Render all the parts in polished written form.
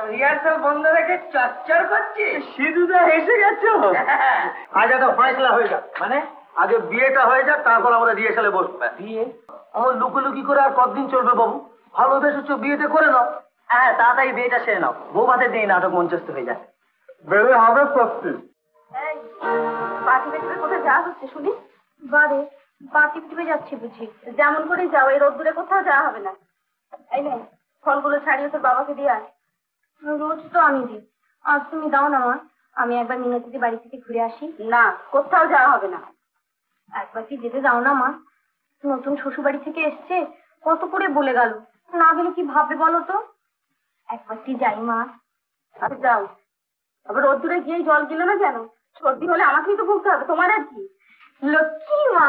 Rehearsal বন্ধ রেখে চচ্চর করছিস? সিধুদা এসে গেছো? আজ তো ফয়সলা হয়ে যাক, মানে আগে বিয়েটা হয়ে যাক, তারপর আমরা রিহার্সালে বসবো। বিয়ে আমার লুকোলুকি করে আর কতদিন চলবে বাবু? ভালোবেসেছো, বিয়েটা করে নাও। হ্যাঁ, তাড়াতাড়ি বিয়েটা সেরে নাও, বউ ভাতের দিয়ে নাটক মঞ্চস্থ হয়ে যায়। বেড়ে হবে সত্যি। বাটি পেটিপে কোথায় যাওয়া হচ্ছে শুনি? বারে বাটি পেটিপে যাচ্ছি বুঝি? যেমন করে যাও, এই রোদ্দুরে কোথাও যাওয়া হবে না। এই নে, ফলগুলো ছাড়িয়ে তোর বাবাকে দিয়ে আয়। রোজ তো আমি দিই, আজ তুমি দাও না মা, আমি একবার মিনতিদি বাড়ি থেকে ঘুরে আসি। না, কোথাও যাওয়া হবে না। একবার কি যেতে দাও না মা, নতুন শ্বশুর বাড়ি থেকে এসছে, কত করে বলে গেল, না গেলে কি ভাববে বলো তো? একবারটি যাই মা। আরে যাও, আবার রোদ্দুরে গিয়ে জল গেল না কেন? সর্দি হলে আমাকেই তো ভুগতে হবে, তোমার আর কি? লক্ষ্মী মা।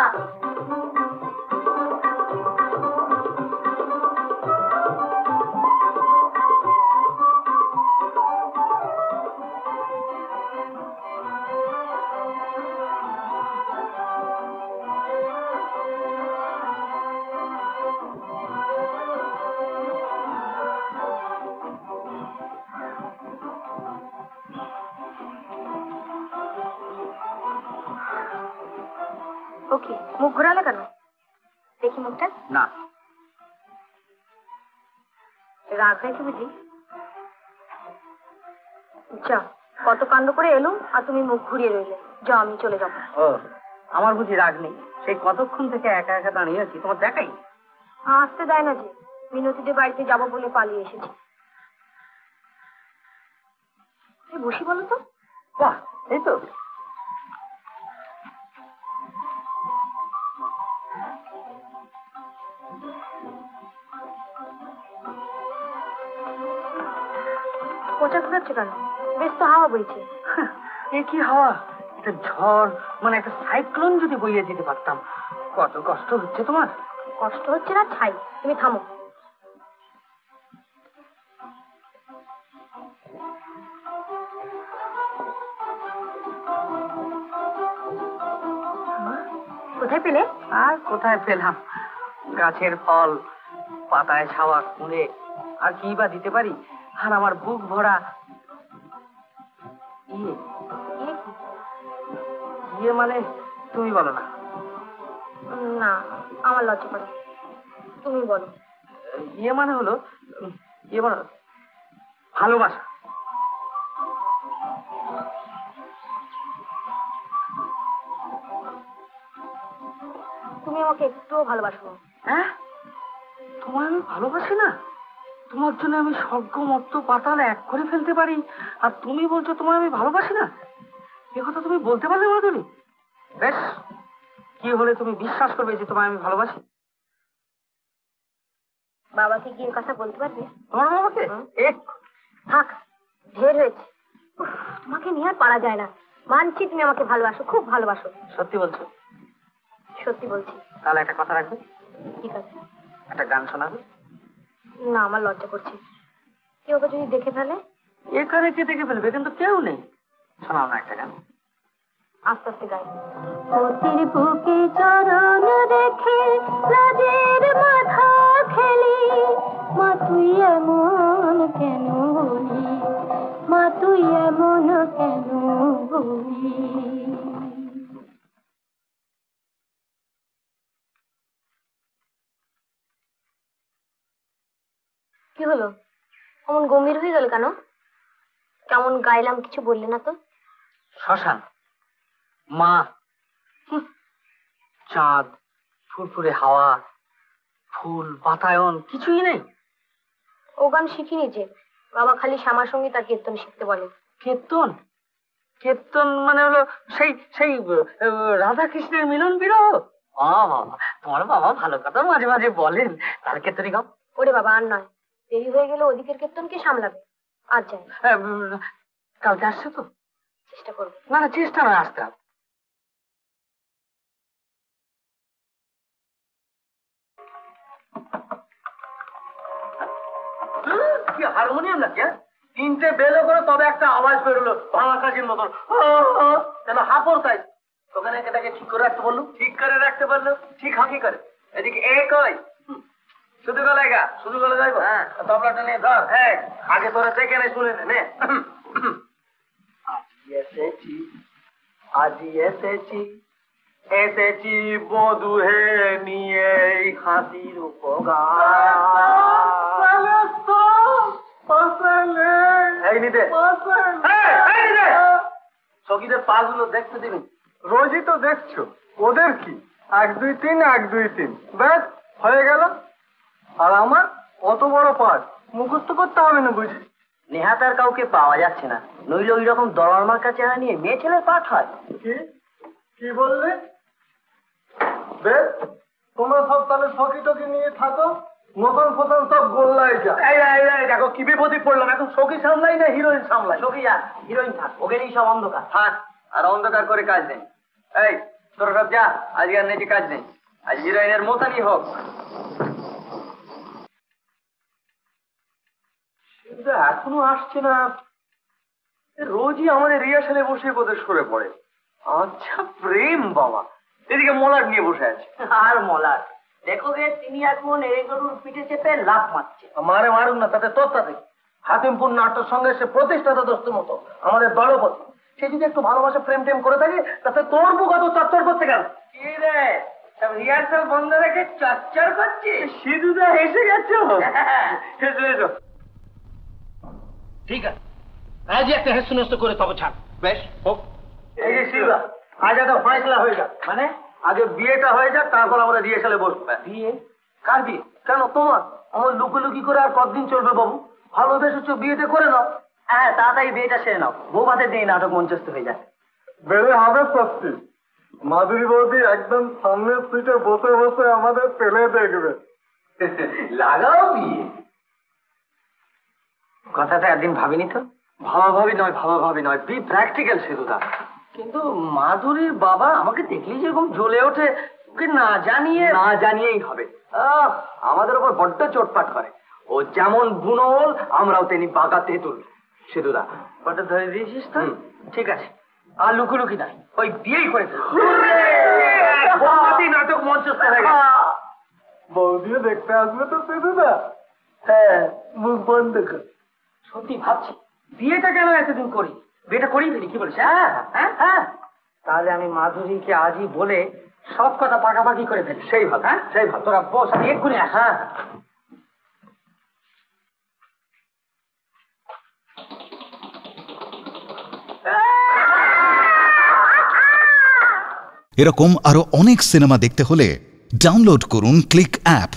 ওকে, মুখ ঘোরালে কেন? দেখি মুখটা। না, রাগ হয়েছে বুঝি? যা, কত কাণ্ড করে এলুম আর তুমি মুখ ঘুরিয়ে রইলে। যাও, আমি চলে যাবো। ও, আমার বুঝি রাগ নেই? সেই কতক্ষণ থেকে একা একা দাঁড়িয়ে আছি, তোমার দেখাই আসতে দেয় না যে, মিনতিদের বাড়িতে যাবো বলে পালিয়ে এসেছি। বসি বলো তো। বাহ, এই তো। পচা ঘুরাচ্ছে কেন? বেশ তো হাওয়া বইছে। এ কি হাওয়া? একটা ঝড়, মানে একটা সাইক্লোন যদি বইয়ে যেতে পারতাম। কত কষ্ট হচ্ছে তোমার। কষ্ট হচ্ছে না ছাই, তুমি থামো। কোথায় পেলে? আর কোথায় পেলাম? গাছের ফল, পাতায় ছাওয়া কুঁড়ে, আর কি বা দিতে পারি? আর আমার বুক ভরা ইয়ে। ইয়ে মানে তুমি বলো না। না, আমার লজ্জা করে, তুমি বলো। ইয়ে মানে হলো, ইয়ে মানে ভালোবাসা। তুমি আমাকে একটুও ভালোবাসো না। হ্যাঁ, তোমায় আমি ভালোবাসি না? তোমার জন্য আমি স্বর্গ মর্ত পাতাল এক করে ফেলতে পারি, আর তুমি বলছো তোমায় আমি ভালোবাসি না? এ কথা তুমি বলতে পারলে মাধুরী? বেশ, কি হলে তুমি বিশ্বাস করবে যে তোমায় আমি ভালোবাসি? বাবাকে গিয়ে কথা বলতে পারবে? তোমার বাবাকে? থাক, ঢের হয়েছে। তোমাকে নিয়ে আর পারা যায় না। মানছি তুমি আমাকে ভালোবাসো, খুব ভালোবাসো। সত্যি বলছো? সত্যি বলছি। তাহলে একটা কথা রাখবে? ঠিক আছে। একটা গান শোনাবে? না, আমার লজ্জা করছে, কেউ যদি দেখে ফেলে। এখানে কে দেখে ফেলবে? কিন্তু কেউ নেই। শোনাও না একটা গান। আস্তে আস্তে গাই। পতির বুকে চরণ রেখে লাজের মাথা খেলি, মা তুই এমন কেন বলি, মা তুই এমন কেন বলি। কি হলো, অমন গম্ভীর হয়ে গেল কেন? কেমন গাইলাম কিছু বললে না তো? শ্মশান, মা, চাঁদ, ফুরফুরে হাওয়া, ফুল, বাতায়ন, কিছুই নেই। ও গান শিখিনি যে, বাবা খালি শ্যামা সঙ্গীত আর কীর্তন শিখতে বলে। কীর্তন? কীর্তন মানে হলো সেই সেই রাধা কৃষ্ণের মিলন বিরহ। তোমার বাবা ভালো কথা মাঝে মাঝে বলেন। তার কীর্তনী গাও। ওরে বাবা, আর নয়, দেরি হয়ে গেলে ওদিকের কীর্তন কে সামলাবে? আজ যাই। কালকে আসছে তো? চেষ্টা করবো। না না, চেষ্টা নয়, আসতে হবে। কি হারমোনিয়াম নাকি? তিনটে বেলো করে তবে একটা আওয়াজ বেরোলো ভাঙা কাজের মতন, যেন হাঁপড় তাই। ওখানে এটাকে ঠিক করে রাখতে বললো, ঠিক করে রাখতে বললো। ঠিক হাঁকি করে এদিকে এক হয়। শুধু গলায় গা, শুধু গলায় যাইব। হ্যাঁ, তবলাটা নিয়ে ধর। হ্যাঁ, আগে তোরা দেখে নে, শুনে নে। আজি এসেছি বধু হে নিয়ে এই হাসির উপগান। এই নিতে সখীদের পাগুলো দেখতে দিবি। রোজই তো দেখছো, ওদের কি 1 2 3 1 2 3 ব্যাস হয়ে গেল। আর আমার অত বড় পাঠ মুখস্থ করতে হবে না বুঝি? নেহাত আর কাউকে পাওয়া যাচ্ছে না, নইলে ওই রকম দরবার চেহারা নিয়ে মেয়ে ছেলের পাঠ হয়। কি কি বললে? বেশ, তোমরা সব তাহলে সখী টকি নিয়ে থাকো, নতুন ফতন সব গোল্লায় যা। দেখো কি বিপদে পড়লাম, এখন সখী সামলাই না হিরোইন সামলাই? সখী আর হিরোইন থাক, ওখানেই সব অন্ধকার থাক, আর অন্ধকার করে কাজ নেই। এই তোরা সব যা, আজকে আর নেই কাজ নেই, আজ হিরোইনের মতানি হোক। এখনো আসছে না, রোজই আমাদের রিহার্সালে বসে বোধহয় সরে পড়ে। আচ্ছা প্রেম বাবা, এদিকে মলাট নিয়ে বসে আছে। আর মলাট দেখো গে, তিনি এখন এই গরুর পিঠে চেপে লাফ মারছে। মারে মারুন না, তাতে তোর তাতে হাতিমপুর নাট্যর সঙ্গে সে প্রতিষ্ঠাতা দোস্ত মতো আমাদের দলপতি, সে যদি একটু ভালোবাসে প্রেম টেম করে থাকে, তাতে তোর বুক অত চচ্চর করতে গেল কি রে? রিহার্সাল বন্ধ রেখে চচ্চর করছিস? সিধুদা হেসে গেছো। হেসে এসো। ঠিক আছে, আজই একটা হেসু নষ্ট করে তবে ছাড়। বেশ হোক। এই যে শিবা, আজ একটা ফয়সলা হয়ে যাক, মানে আগে বিয়েটা হয়ে যাক, তারপর আমরা রিহার্সালে বসবো। বিয়ে? কার বিয়ে? কেন তোমার? আমার লুকোলুকি করে আর কতদিন চলবে বাবু? ভালোবেসেছো, বিয়েটা করে নাও। হ্যাঁ, তাড়াতাড়ি বিয়েটা সেরে নাও, বউ ভাতের দিয়ে নাটক মঞ্চস্থ হয়ে যায়। বেড়ে হবে সত্যি, মাধুরী বৌদি একদম সামনের সিটে বসে বসে আমাদের পেলে দেখবে। লাগাও বিয়ে। কথাটা একদিন ভাবিনি তো। ভাবাভাবি নয়, বি প্র্যাকটিক্যাল সেতুদা। কিন্তু মাধুরীর বাবা আমাকে দেখলেই যেরকম জ্বলে ওঠে, ওকে না জানিয়েই হবে। আমাদের ওপর বড্ড চোটপাট করে। ও যেমন বুনোল, আমরাও তেমনি বাঁকা তেঁতুল। সেতুদা বড্ড ধরে দিয়েছিস তো? ঠিক আছে, আর লুকুলুকি নাই, ওই বিয়েই করে নাটক মঞ্চস্থ হয়ে গেছে। বৌদিও দেখতে আসবে তো সেদুদা? হ্যাঁ, মুখ বন্ধ কর। সত্যি ভাবছি বিয়েটা কেন এতদিন করি, বিয়েটা করিয়ে ফেলি, কি বলিস? হ্যাঁ হ্যাঁ হ্যাঁ, তাহলে আমি মাধুরীকে আজই বলে সব কথা পাকাপাকি করে ফেলি। সেই ভালো, হ্যাঁ সেই ভালো। তোরা বস, আমি এক্ষুনি আস। হ্যাঁ, এরকম আরো অনেক সিনেমা দেখতে হলে ডাউনলোড করুন ক্লিক অ্যাপ।